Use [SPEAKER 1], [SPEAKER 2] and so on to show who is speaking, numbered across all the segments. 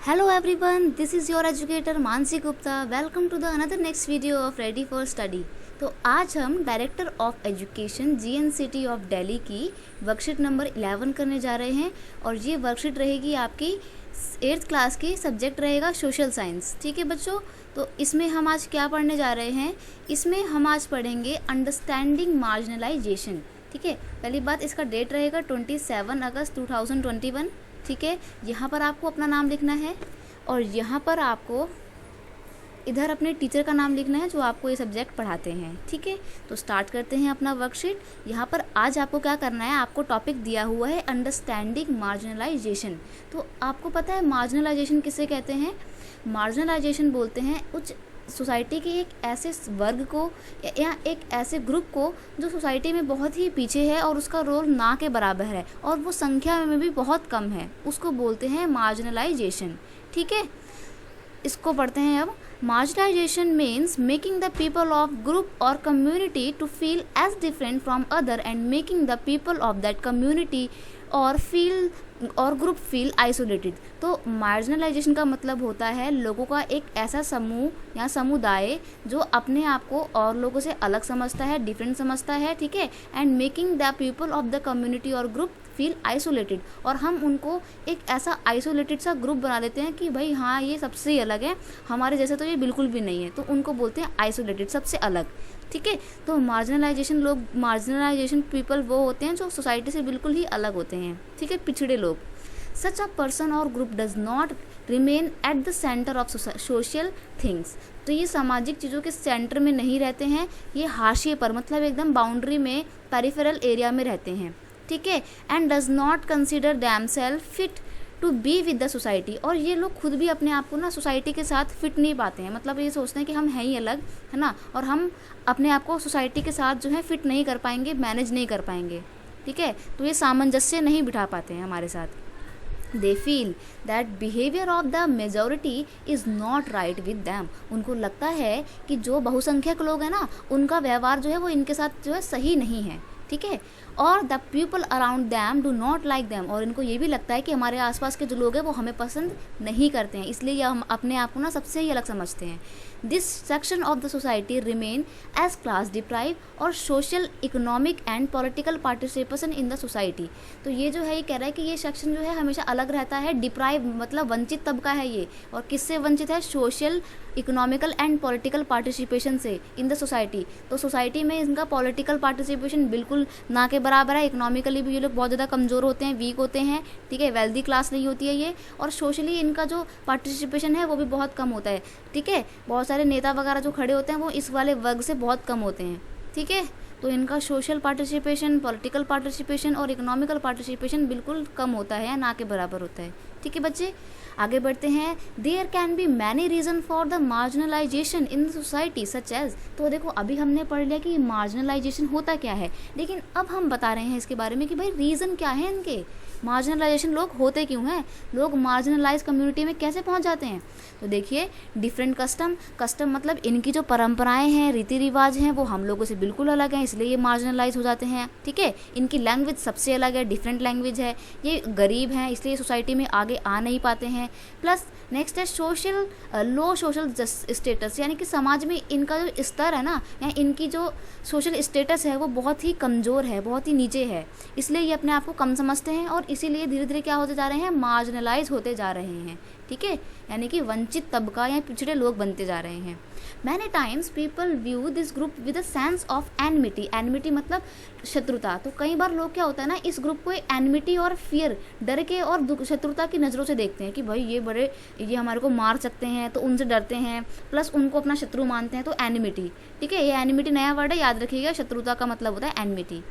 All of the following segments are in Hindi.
[SPEAKER 1] Hello everyone, this is your educator Mansi Gupta. Welcome to the another next video of Ready for Study. तो आज हम director of education GNCT of Delhi की वर्कशीट नंबर 11 करने जा रहे हैं और ये वर्कशीट रहेगी आपकी 8th क्लास की, सब्जेक्ट रहेगा सोशल साइंस। ठीक है बच्चों, तो इसमें हम आज क्या पढ़ने जा रहे हैं? इसमें हम आज पढ़ेंगे अंडरस्टैंडिंग मार्जिनलाइजेशन। ठीक है, पहली बात इसका डेट रहेगा 27 अगस्त 2021। ठीक है, यहाँ पर आपको अपना नाम लिखना है और यहाँ पर आपको इधर अपने टीचर का नाम लिखना है जो आपको ये सब्जेक्ट पढ़ाते हैं। ठीक है, तो स्टार्ट करते हैं अपना वर्कशीट। यहाँ पर आज आपको क्या करना है, आपको टॉपिक दिया हुआ है अंडरस्टैंडिंग मार्जिनलाइजेशन। तो आपको पता है मार्जिनलाइजेशन किसे कहते हैं? मार्जिनलाइजेशन बोलते हैं उच्च सोसाइटी के एक ऐसे वर्ग को या एक ऐसे ग्रुप को जो सोसाइटी में बहुत ही पीछे है और उसका रोल ना के बराबर है और वो संख्या में भी बहुत कम है, उसको बोलते हैं मार्जिनलाइजेशन। ठीक है, इसको पढ़ते हैं अब। Marginalisation means making the people of group और community to feel as different from other and making the people of that community और ग्रुप फील आइसोलेटेड। तो मार्जिनलाइजेशन का मतलब होता है लोगों का एक ऐसा समूह या समुदाय जो अपने आप को और लोगों से अलग समझता है, डिफरेंट समझता है। ठीक है, and making the people of the community और ग्रुप फील आइसोलेटेड, और हम उनको एक ऐसा आइसोलेटेड सा ग्रुप बना लेते हैं कि भाई हाँ ये सबसे ही अलग है, हमारे जैसे तो ये बिल्कुल भी नहीं है, तो उनको बोलते हैं आइसोलेटेड, सबसे अलग। ठीक है, तो मार्जिनलाइजेशन पीपल वो होते हैं जो सोसाइटी से बिल्कुल ही अलग होते हैं। ठीक है, पिछड़े लोग। सच अ पर्सन और group does not remain at the centre of social things. तो ये सामाजिक चीज़ों के सेंटर में नहीं रहते हैं, ये हाशिए पर, मतलब एकदम बाउंड्री में, पेरिफेरल एरिया में रहते हैं। ठीक है, and does not consider themself fit to be with the society. और ये लोग खुद भी अपने आप को ना सोसाइटी के साथ फिट नहीं पाते हैं, मतलब ये सोचते हैं कि हम हैं ही अलग, है ना, और हम अपने आप को सोसाइटी के साथ जो है फिट नहीं कर पाएंगे, मैनेज नहीं कर पाएंगे। ठीक है, तो ये सामंजस्य नहीं बिठा पाते हैं हमारे साथ। They feel that behaviour of the majority is not right with them. उनको लगता है कि जो बहुसंख्यक लोग हैं ना, उनका व्यवहार जो है वो इनके साथ जो है सही नहीं है। ठीक है, और the people around them do not like them, और इनको ये भी लगता है कि हमारे आसपास के जो लोग हैं वो हमें पसंद नहीं करते हैं, इसलिए हम अपने आप को ना सबसे ही अलग समझते हैं। This section of the society remain as class deprive और social, economic and political participation in the society. तो ये जो है ये कह रहा है कि ये सेक्शन जो है हमेशा अलग रहता है, डिप्राइव मतलब वंचित तबका है ये, और किससे वंचित है? Social, economical and political participation से इन द सोसाइटी। तो सोसाइटी में इनका पॉलिटिकल पार्टिसिपेशन बिल्कुल ना के बराबर है, इकोनॉमिकली भी ये लोग बहुत ज़्यादा कमज़ोर होते हैं, वीक होते हैं। ठीक है, वेल्दी क्लास नहीं होती है ये, और सोशली इनका जो पार्टिसिपेशन है वो भी बहुत कम होता है। ठीक है, बहुत सारे नेता वगैरह जो खड़े होते हैं वो इस वाले वर्ग से बहुत कम होते हैं। ठीक है, तो इनका सोशल पार्टिसिपेशन, पॉलिटिकल पार्टिसिपेशन और इकोनॉमिकल पार्टिसिपेशन बिल्कुल कम होता है, ना के बराबर होता है। ठीक है बच्चे, आगे बढ़ते हैं। There can be many reason for the marginalization in the society such as. तो देखो अभी हमने पढ़ लिया कि मार्जिनलाइजेशन होता क्या है, लेकिन अब हम बता रहे हैं इसके बारे में कि भाई रीज़न क्या है इनके, मार्जिनलाइजेशन लोग होते क्यों हैं, लोग मार्जिनलाइज कम्युनिटी में कैसे पहुंच जाते हैं। तो देखिए, डिफरेंट कस्टम मतलब इनकी जो परंपराएं हैं, रीति रिवाज हैं, वो हम लोगों से बिल्कुल अलग हैं, इसलिए ये मार्जिनलाइज हो जाते हैं। ठीक है, इनकी लैंग्वेज सबसे अलग है, डिफरेंट लैंग्वेज है, ये गरीब हैं इसलिए सोसाइटी में आगे आ नहीं पाते हैं। प्लस नेक्स्ट है सोशल, लो सोशल स्टेटस, यानी कि समाज में इनका जो स्तर है ना, या इनकी जो सोशल स्टेटस है वो बहुत ही कमज़ोर है, बहुत ही नीचे है, इसलिए ये अपने आप को कम समझते हैं और इसीलिए धीरे धीरे क्या होते जा रहे हैं, मार्जिनलाइज होते जा रहे हैं। ठीक है, यानी कि वंचित तबका या पिछड़े लोग बनते जा रहे हैं। Many times people view this group with a sense of enmity. Enmity मतलब शत्रुता। तो कई बार लोग क्या होता है ना, इस ग्रुप को एनमिटी और फियर, डर के और शत्रुता की नज़रों से देखते हैं कि भाई ये हमारे को मार सकते हैं, तो उनसे डरते हैं, प्लस उनको अपना शत्रु मानते हैं, तो एनिमिटी। ठीक है, ये एनिमिटी नया वर्ड है, याद रखिएगा, शत्रुता का मतलब होता है enmity.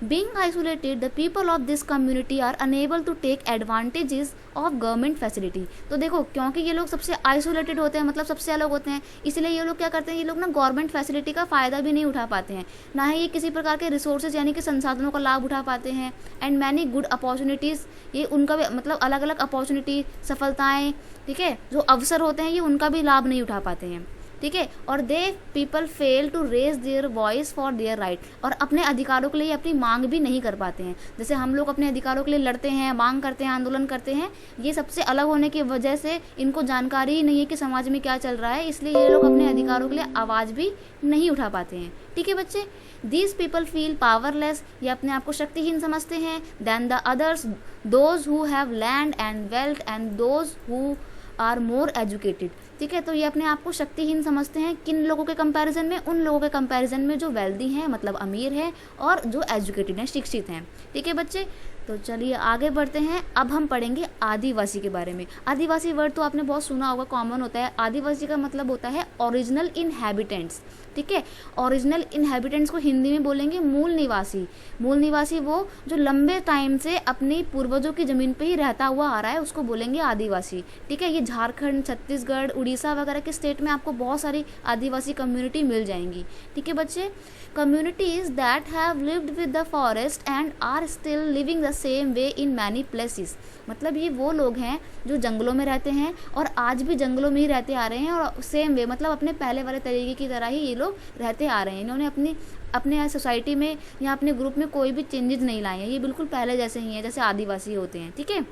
[SPEAKER 1] Being isolated, the people of this community are unable to take advantages of government facility. तो देखो क्योंकि ये लोग सबसे आइसोलेटेड होते हैं, मतलब सबसे अलग होते हैं, इसलिए ये लोग क्या करते हैं, ये लोग ना गवर्नमेंट फैसिलिटी का फ़ायदा भी नहीं उठा पाते हैं, ना ही ये किसी प्रकार के रिसोर्सेज यानी कि संसाधनों का लाभ उठा पाते हैं। एंड मैनी गुड अपॉर्चुनिटीज़, ये उनका भी मतलब अलग अलग अपॉर्चुनिटी, सफलताएँ, ठीक है, जो अवसर होते हैं ये उनका भी लाभ नहीं उठा पाते हैं। ठीक है। और the people fail to raise their voice for their right, और अपने अधिकारों के लिए अपनी मांग भी नहीं कर पाते हैं। जैसे हम लोग अपने अधिकारों के लिए लड़ते हैं, मांग करते हैं, आंदोलन करते हैं, ये सबसे अलग होने की वजह से इनको जानकारी ही नहीं है कि समाज में क्या चल रहा है, इसलिए ये लोग अपने अधिकारों के लिए आवाज़ भी नहीं उठा पाते हैं। ठीक है बच्चे, दीज पीपल फील पावरलेस, ये अपने आप को शक्तिहीन समझते हैं, then the others, those who have land and wealth and those who are more educated. ठीक है, तो ये अपने आप को शक्तिहीन समझते हैं किन लोगों के कंपैरिजन में, उन लोगों के कंपैरिजन में जो वेल्दी हैं, मतलब अमीर हैं, और जो एजुकेटेड हैं, शिक्षित हैं। ठीक है बच्चे, तो चलिए आगे बढ़ते हैं। अब हम पढ़ेंगे आदिवासी के बारे में। आदिवासी वर्ड तो आपने बहुत सुना होगा, कॉमन होता है। आदिवासी का मतलब होता है ओरिजिनल इनहैबिटेंट्स। ठीक है, ओरिजिनल इनहैबिटेंट्स को हिंदी में बोलेंगे मूल निवासी। मूल निवासी वो जो लंबे टाइम से अपनी पूर्वजों की ज़मीन पे ही रहता हुआ आ रहा है, उसको बोलेंगे आदिवासी। ठीक है, ये झारखंड, छत्तीसगढ़, उड़ीसा वगैरह के स्टेट में आपको बहुत सारी आदिवासी कम्युनिटी मिल जाएंगी। ठीक है बच्चे, communities that have lived with the forest and are still living the same way in many places, मतलब ये वो लोग हैं जो जंगलों में रहते हैं और आज भी जंगलों में ही रहते आ रहे हैं, और सेम वे मतलब अपने पहले वाले तरीके की तरह ही ये लोग रहते आ रहे हैं। इन्होंने अपने सोसाइटी में या अपने ग्रुप में कोई भी चेंजेस नहीं लाए हैं, ये बिल्कुल पहले जैसे ही हैं, जैसे आदिवासी होते हैं। ठीक है,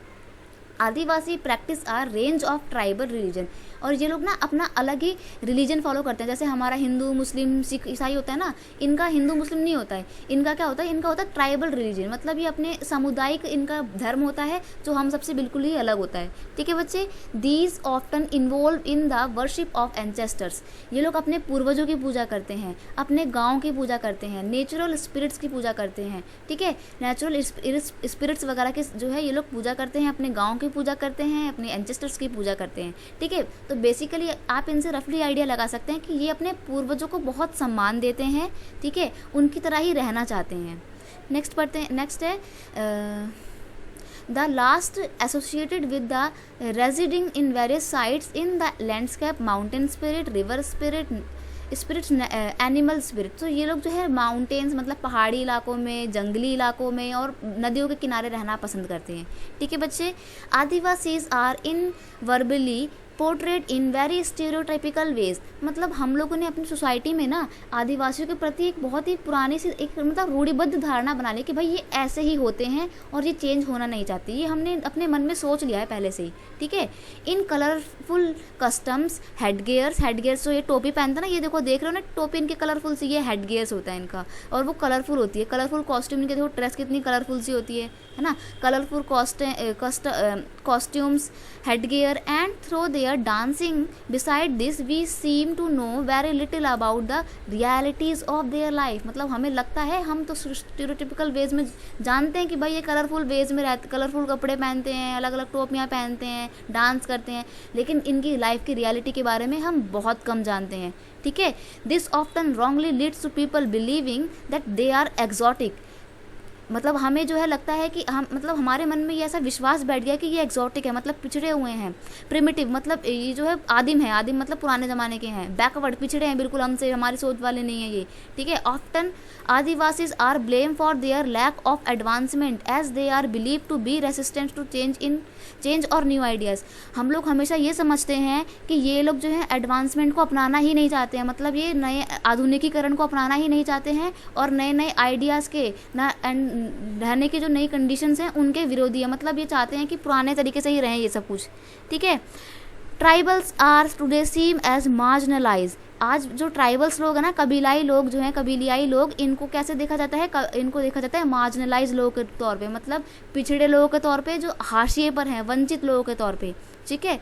[SPEAKER 1] Adivasi practice are range of tribal religion, और ये लोग ना अपना अलग ही रिलीजन फॉलो करते हैं। जैसे हमारा हिंदू, मुस्लिम, सिख, ईसाई होता है ना, इनका हिंदू मुस्लिम नहीं होता है। इनका क्या होता है, इनका होता है ट्राइबल रिलीजन, मतलब ये अपने सामुदायिक इनका धर्म होता है जो हम सबसे बिल्कुल ही अलग होता है। ठीक है बच्चे, these often involve in the worship of ancestors, ये लोग अपने पूर्वजों की पूजा करते हैं, अपने गाँव की पूजा करते हैं, नेचुरल स्पिरिट्स की पूजा करते हैं। ठीक है, नेचुरल स्पिरिट्स वगैरह की जो है ये लोग पूजा करते हैं, अपने गाँव की पूजा करते हैं, अपने एंसेस्टर्स की पूजा करते हैं। ठीक है, तो बेसिकली आप इनसे रफली आइडिया लगा सकते हैं कि ये अपने पूर्वजों को बहुत सम्मान देते हैं। ठीक है, उनकी तरह ही रहना चाहते हैं। नेक्स्ट पढ़ते हैं। नेक्स्ट है the last associated with the residing in various sites in the landscape, mountain spirit, river spirits, animal spirit. तो ये लोग जो है माउंटेन्स मतलब पहाड़ी इलाकों में, जंगली इलाकों में और नदियों के किनारे रहना पसंद करते हैं। ठीक है बच्चे, Adivasis are in verbally portrait in very stereotypical ways, मतलब हम लोगों ने अपनी सोसाइटी में ना आदिवासियों के प्रति एक बहुत ही पुरानी सी एक मतलब रूढ़िबद्ध धारणा बना ली कि भाई ये ऐसे ही होते हैं और ये चेंज होना नहीं चाहती, ये हमने अपने मन में सोच लिया है पहले से ही। ठीक है, इन कलरफुल कस्टम्स, हेडगेयर्स जो ये टोपी पहनते हैं ना, ये देखो देख रहे हो ना टोपी इनके कलरफुल सी, ये हेडगेयर्स होता है इनका, और वो कलरफुल होती है। कलरफुल कॉस्ट्यूम इनके देखो, ड्रेस कितनी कलरफुल सी होती है ना, colourful costumes, headgear and through their dancing. Beside this we seem to know very little about the realities of their life, मतलब हमें लगता है हम तो स्टीरियोटिपिकल वेज में जानते हैं कि भाई ये कलरफुल वेज में रहते, कलरफुल कपड़े पहनते हैं, अलग अलग टोपियाँ पहनते हैं, डांस करते हैं, लेकिन इनकी लाइफ की रियलिटी के बारे में हम बहुत कम जानते हैं। ठीक है, this often wrongly leads to people believing that they are exotic, मतलब हमें जो है लगता है कि हम मतलब हमारे मन में ये ऐसा विश्वास बैठ गया कि ये एक्सोटिक है, मतलब पिछड़े हुए हैं। प्रिमिटिव मतलब ये जो है आदिम है, आदिम मतलब पुराने ज़माने के हैं। बैकवर्ड पिछड़े हैं बिल्कुल हमसे, हमारी सोच वाले नहीं है ये। ठीक है, often Adivasis are blame for their lack of advancement as they are believe to be resistant to change और न्यू आइडियाज़। हम लोग हमेशा ये समझते हैं कि ये लोग जो है एडवांसमेंट को अपनाना ही नहीं चाहते हैं, मतलब ये नए आधुनिकीकरण को अपनाना ही नहीं चाहते हैं, और नए नए आइडियाज़ के ना रहने की जो नई कंडीशंस हैं उनके विरोधी है, मतलब ये चाहते हैं कि पुराने तरीके से ही रहें ये सब कुछ। ठीक है, tribals are today seem as marginalize, आज जो ट्राइबल्स लोग हैं ना, कबीलाई लोग जो हैं, कबीलियाई लोग, इनको कैसे देखा जाता है, इनको देखा जाता है मार्जिनलाइज लोगों के तौर पे, मतलब पिछड़े लोगों के तौर पे, जो हाशिए पर हैं, वंचित लोगों के तौर पे। ठीक है,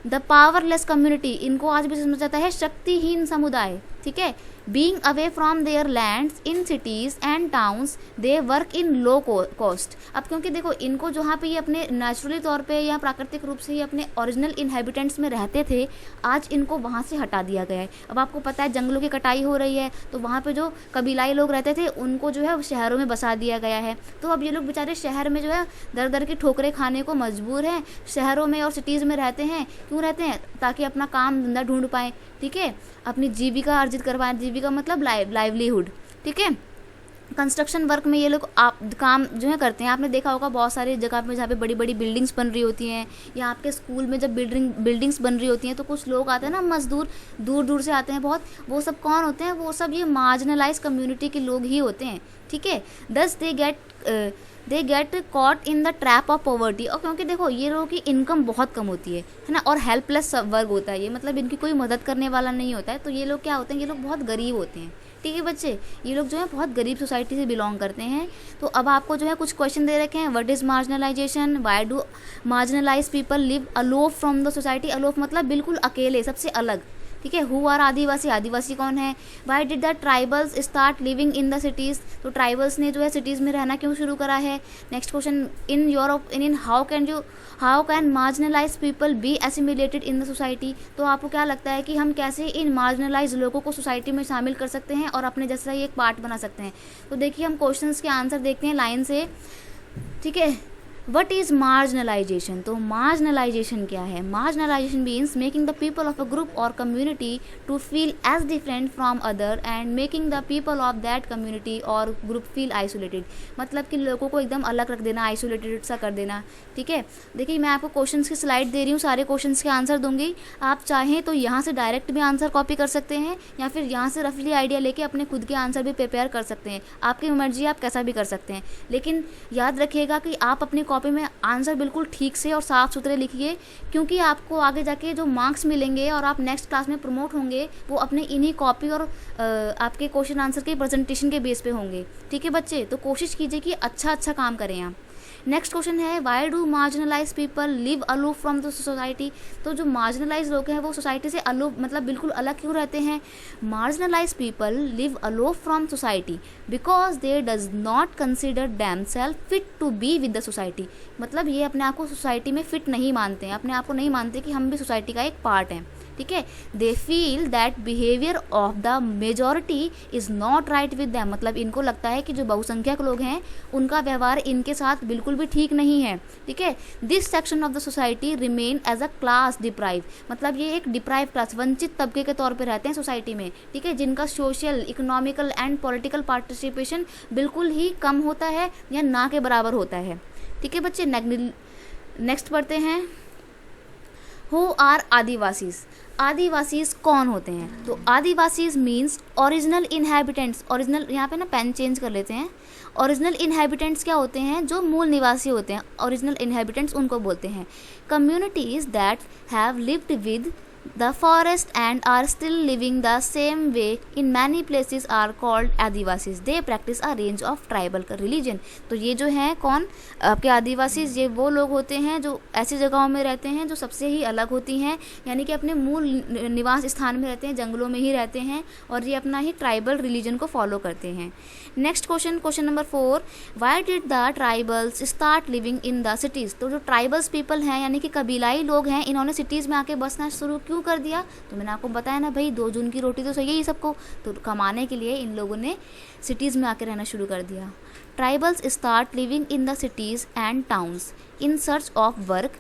[SPEAKER 1] द पावरलेस कम्युनिटी, इनको आज भी समझा जाता है शक्तिहीन समुदाय। ठीक है, being away from there lands in cities and towns they work in low cost. अब क्योंकि देखो इनको जहाँ पे ये अपने नेचुरली तौर पे या प्राकृतिक रूप से ये अपने ओरिजिनल इनहेबिटेंट्स में रहते थे, आज इनको वहाँ से हटा दिया गया है। अब आपको पता है जंगलों की कटाई हो रही है, तो वहाँ पे जो कबीलाई लोग रहते थे उनको जो है शहरों में बसा दिया गया है। तो अब ये लोग बेचारे शहर में जो है दर दर की ठोकरें खाने को मजबूर हैं, शहरों में और सिटीज़ में रहते हैं। क्यों रहते हैं? ताकि अपना काम धंधा ढूंढ पाएँ। ठीक है, अपनी जीविका अर्जित कर पाएँ, जीविका मतलब लाइवलीहुड। ठीक है, कंस्ट्रक्शन वर्क में ये लोग आप काम जो है करते हैं। आपने देखा होगा बहुत सारी जगह पे जहाँ पे बड़ी बड़ी बिल्डिंग्स बन रही होती हैं, या आपके स्कूल में जब बिल्डिंग्स बन रही होती हैं तो कुछ लोग आते हैं ना, मजदूर दूर दूर से आते हैं बहुत। वो सब कौन होते हैं? वो सब ये मार्जिनलाइज कम्युनिटी के लोग ही होते हैं, ठीक है। दस they get caught in the trap of poverty. और क्योंकि देखो ये लोगों की इनकम बहुत कम होती है ना, और हेल्पलेस वर्ग होता है ये, मतलब इनकी कोई मदद करने वाला नहीं होता है। तो ये लोग क्या होते हैं? ये लोग बहुत गरीब होते हैं, ठीक है बच्चे। ये लोग जो है बहुत गरीब सोसाइटी से बिलोंग करते हैं। तो अब आपको जो है कुछ क्वेश्चन दे रखे हैं। What is marginalisation? Why do marginalise people live aloof from the society? Aloof मतलब बिल्कुल अकेले, सबसे अलग, ठीक है। हु आर आदिवासी? आदिवासी कौन है? Why did the tribals start living in the cities? तो ट्राइबल्स ने जो है सिटीज़ में रहना क्यों शुरू करा है? Next question, in your opinion how can marginalize people be assimilated in the society? तो आपको क्या लगता है कि हम कैसे इन मार्जिनलाइज लोगों को सोसाइटी में शामिल कर सकते हैं और अपने जैसा ही एक पार्ट बना सकते हैं? तो देखिए हम क्वेश्चंस के आंसर देखते हैं लाइन से, ठीक है। What is marginalisation? तो मार्जिनलाइजेशन क्या है? Marginalisation means making the people of a group और community to feel as different from other and making the people of that community और ग्रुप फील आइसोलेटेड। मतलब कि लोगों को एकदम अलग रख देना, आइसोलेटेड सा कर देना, ठीक है। देखिए मैं आपको क्वेश्चंस की स्लाइड दे रही हूँ, सारे क्वेश्चंस के आंसर दूंगी। आप चाहें तो यहाँ से डायरेक्ट भी आंसर कॉपी कर सकते हैं, या फिर यहाँ से रफली आइडिया लेके अपने खुद के आंसर भी प्रिपेयर कर सकते हैं। आपकी मर्जी, आप कैसा भी कर सकते हैं। लेकिन याद रखिएगा कि आप अपनी कॉपी में आंसर बिल्कुल ठीक से और साफ सुथरे लिखिए, क्योंकि आपको आगे जाके जो मार्क्स मिलेंगे और आप नेक्स्ट क्लास में प्रमोट होंगे वो अपने इन्हीं कॉपी और आपके क्वेश्चन आंसर के प्रेजेंटेशन के बेस पे होंगे, ठीक है बच्चे। तो कोशिश कीजिए कि अच्छा काम करें आप। नेक्स्ट क्वेश्चन है, why do marginalise people live aloof from the society? तो जो मार्जिनलाइज लोग हैं वो सोसाइटी से अलूफ मतलब बिल्कुल अलग क्यों रहते हैं? Marginalize people live aloof from society because they does not consider them self fit to be with the society. मतलब ये अपने आप को सोसाइटी में फिट नहीं मानते हैं, अपने आप को नहीं मानते कि हम भी सोसाइटी का एक पार्ट हैं, ठीक है। They feel that behaviour of the majority is not right with them. मतलब इनको लगता है कि जो बहुसंख्यक लोग हैं उनका व्यवहार इनके साथ बिल्कुल भी ठीक नहीं है, ठीक है। This section of the society remain as a class deprive. मतलब ये एक डिप्राइव क्लास, वंचित तबके के तौर पे रहते हैं सोसाइटी में, ठीक है, जिनका social, economical and political participation बिल्कुल ही कम होता है या ना के बराबर होता है, ठीक है बच्चे। नेक्स्ट पढ़ते हैं, हु आर आदिवासीज? आदिवासीज कौन होते हैं? तो Adivasis means original inhabitants. Original, यहाँ पे ना पेन चेंज कर लेते हैं। ओरिजिनल इनहेबिटेंट्स क्या होते हैं? जो मूल निवासी होते हैं, ओरिजिनल इनहेबिटेंट्स उनको बोलते हैं। Communities that have lived with the forest and are still living the same way in many places are called Adivasis. they practice a range of tribal religion। तो ये जो हैं कौन? आपके आदिवासीज, ये वो लोग होते हैं जो ऐसी जगहों में रहते हैं जो सबसे ही अलग होती हैं, यानी कि अपने मूल निवास स्थान में रहते हैं, जंगलों में ही रहते हैं, और ये अपना ही ट्राइबल रिलीजन को फॉलो करते हैं। Next question, question number 4, why did the tribals start living in the cities? तो जो ट्राइबल्स पीपल हैं यानी कि कबीलाई लोग हैं, इन्होंने सिटीज़ में आके बसना शुरू क्यों कर दिया? तो मैंने आपको बताया ना भाई, 2 जून की रोटी तो चाहिए ही सबको, तो कमाने के लिए इन लोगों ने सिटीज़ में आके रहना शुरू कर दिया। Tribals start living in the cities and towns in search of work,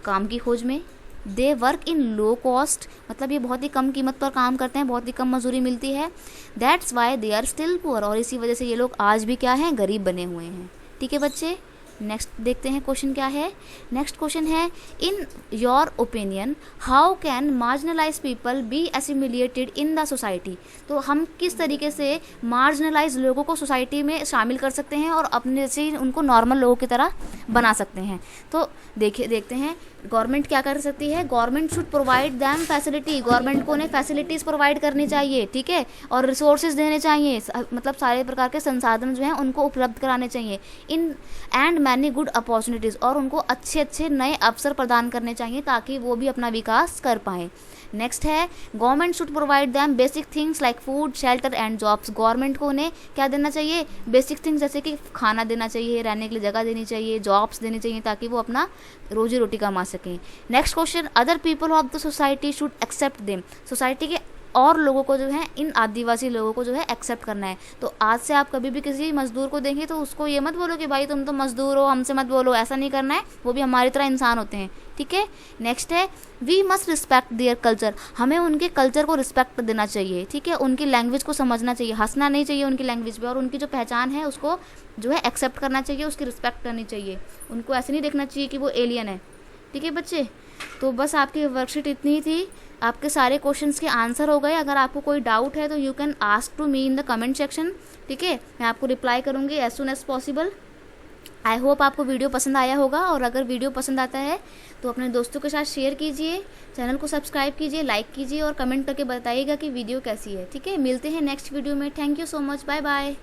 [SPEAKER 1] काम की खोज में। They work in low cost, मतलब ये बहुत ही कम कीमत पर काम करते हैं, बहुत ही कम मजदूरी मिलती है। That's why they are still poor, और इसी वजह से ये लोग आज भी क्या हैं? गरीब बने हुए हैं, ठीक है बच्चे। नेक्स्ट देखते हैं क्वेश्चन क्या है। नेक्स्ट क्वेश्चन है, in your opinion how can marginalize people be assimilated in the society? तो हम किस तरीके से मार्जिनलाइज लोगों को सोसाइटी में शामिल कर सकते हैं और अपने से उनको नॉर्मल लोगों की तरह बना सकते हैं? तो देखते हैं गवर्नमेंट क्या कर सकती है। Government should provide them facility, government को उन्हें फैसिलिटीज़ प्रोवाइड करनी चाहिए, ठीक है, और रिसोर्सेज देने चाहिए, मतलब सारे प्रकार के संसाधन जो हैं उनको उपलब्ध कराने चाहिए। In and many good opportunities, और उनको अच्छे नए अवसर प्रदान करने चाहिए ताकि वो भी अपना विकास कर पाएँ। नेक्स्ट है, government should provide them basic things like food, shelter and jobs. Government को उन्हें क्या देना चाहिए? बेसिक थिंग्स, जैसे कि खाना देना चाहिए, रहने के लिए जगह देनी चाहिए, जॉब्स देनी चाहिए ताकि वो अपना रोजी रोटी कमा सकें। Next question, other people of the society should accept them. Society के और लोगों को जो है, इन आदिवासी लोगों को जो है एक्सेप्ट करना है। तो आज से आप कभी भी किसी मजदूर को देंगे तो उसको ये मत बोलो कि भाई तुम तो मजदूर हो, हमसे मत बोलो, ऐसा नहीं करना है, वो भी हमारी तरह इंसान होते हैं, ठीक है। नेक्स्ट है we must respect their culture, हमें उनके कल्चर को रिस्पेक्ट देना चाहिए, ठीक है, उनकी लैंग्वेज को समझना चाहिए, हंसना नहीं चाहिए उनकी लैंग्वेज पे, और उनकी जो पहचान है उसको जो है एक्सेप्ट करना चाहिए, उसकी रिस्पेक्ट करनी चाहिए, उनको ऐसे नहीं देखना चाहिए कि वो एलियन है, ठीक है बच्चे। तो बस आपकी वर्कशीट इतनी ही थी, आपके सारे क्वेश्चंस के आंसर हो गए। अगर आपको कोई डाउट है तो you can ask to me in the comment section, ठीक है, मैं आपको रिप्लाई करूँगी as soon as possible. I hope आपको वीडियो पसंद आया होगा, और अगर वीडियो पसंद आता है तो अपने दोस्तों के साथ शेयर कीजिए, चैनल को सब्सक्राइब कीजिए, लाइक कीजिए और कमेंट करके बताइएगा कि वीडियो कैसी है, ठीक है। मिलते हैं नेक्स्ट वीडियो में। Thank you so much, bye bye.